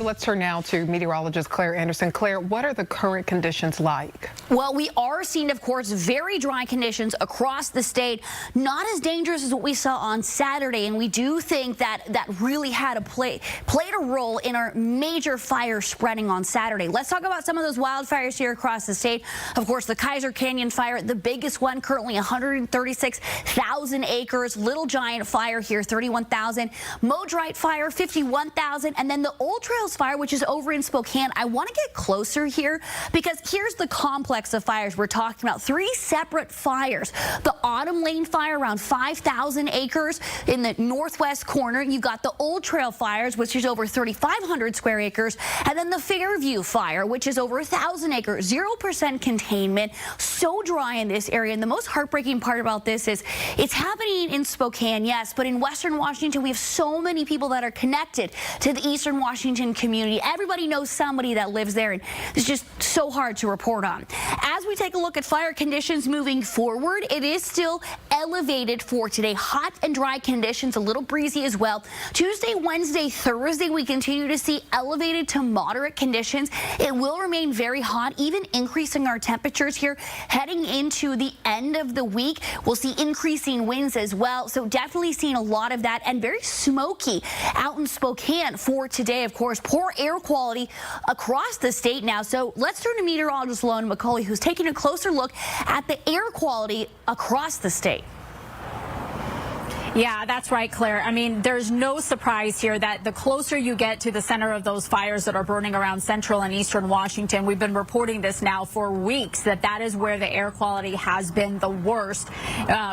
Let's turn now to meteorologist Claire Anderson. Claire, what are the current conditions like? Well, we are seeing, of course, very dry conditions across the state. Not as dangerous as what we saw on Saturday, and we do think that really played a role in our major fire spreading on Saturday. Let's talk about some of those wildfires here across the state. Of course, the Kaiser Canyon fire, the biggest one, currently 136,000 acres. Little Giant fire here, 31,000. Modrite fire, 51,000. And then the Old Trails fire, which is over in Spokane. I want to get closer here because here's the complex of fires we're talking about. 3 separate fires. The Autumn Lane fire, around 5,000 acres in the northwest corner. You've got the Old Trail fires, which is over 3,500 square acres. And then the Fairview fire, which is over 1,000 acres. 0% containment. So dry in this area. And the most heartbreaking part about this is it's happening in Spokane, yes, but in Western Washington, we have so many people that are connected to the Eastern Washington community. Everybody knows somebody that lives there, and it's just so hard to report on. As we take a look at fire conditions moving forward, it is still elevated for today. Hot and dry conditions, a little breezy as well. Tuesday, Wednesday, Thursday, we continue to see elevated to moderate conditions. It will remain very hot, even increasing our temperatures here. Heading into the end of the week, we'll see increasing winds as well. So definitely seeing a lot of that, and very smoky out in Spokane for today, of course. Poor air quality across the state now. So let's turn to meteorologist Lona McCauley, who's taking a closer look at the air quality across the state. Yeah, that's right, Claire. I mean, there's no surprise here that the closer you get to the center of those fires that are burning around central and eastern Washington, we've been reporting this now for weeks, that is where the air quality has been the worst,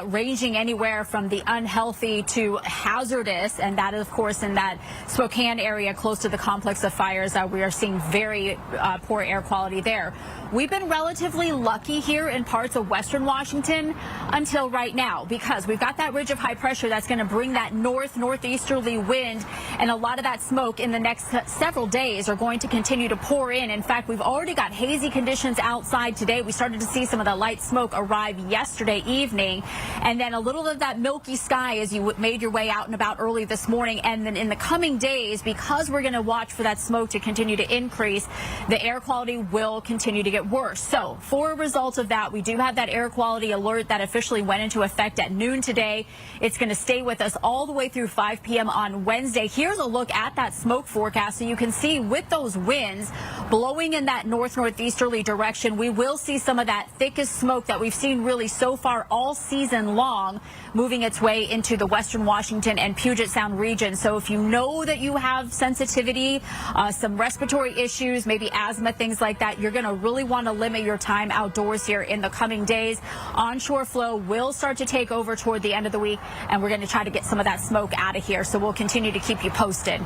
ranging anywhere from the unhealthy to hazardous. And that is, of course, in that Spokane area close to the complex of fires, we are seeing very poor air quality there. We've been relatively lucky here in parts of western Washington until right now, because we've got that ridge of high pressure that's going to bring that northeasterly wind, and a lot of that smoke in the next several days are going to continue to pour in. In fact, we've already got hazy conditions outside today. We started to see some of the light smoke arrive yesterday evening, and then a little of that milky sky as you made your way out and about early this morning. And then in the coming days, because we're going to watch for that smoke to continue to increase, the air quality will continue to get worse. So for a result of that, we do have that air quality alert that officially went into effect at noon today. It's going to stay with us all the way through 5 p.m. on Wednesday. Here's a look at that smoke forecast. So you can see with those winds blowing in that northeasterly direction, we will see some of that thickest smoke that we've seen really so far all season long moving its way into the western Washington and Puget Sound region. So if you know that you have sensitivity, some respiratory issues, maybe asthma, things like that, you're going to really want to limit your time outdoors here in the coming days. Onshore flow will start to take over toward the end of the week, and we're going to try to get some of that smoke out of here. So we'll continue to keep you posted.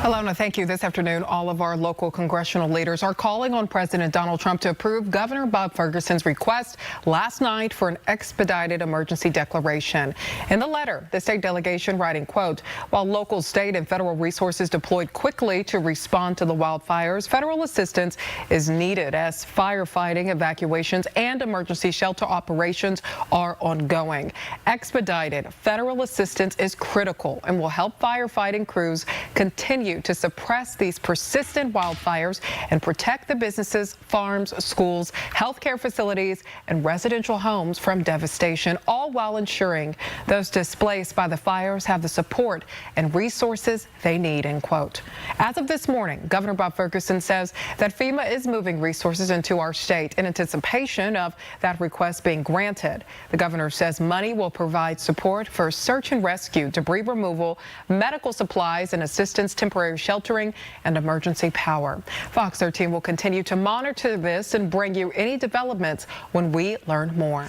Alona, thank you. This afternoon, all of our local congressional leaders are calling on President Donald Trump to approve Governor Bob Ferguson's request last night for an expedited emergency declaration. In the letter, the state delegation writing, quote, while local, state, and federal resources deployed quickly to respond to the wildfires, federal assistance is needed as firefighting, evacuations, and emergency shelter operations are ongoing. Expedited federal assistance is critical and will help firefighting crews continue to suppress these persistent wildfires and protect the businesses, farms, schools, healthcare facilities, and residential homes from devastation, all while ensuring those displaced by the fires have the support and resources they need, end quote. As of this morning, Governor Bob Ferguson says that FEMA is moving resources into our state in anticipation of that request being granted. The governor says money will provide support for search and rescue, debris removal, medical supplies, and assistance, temporary sheltering, and emergency power. Fox 13 will continue to monitor this and bring you any developments when we learn more.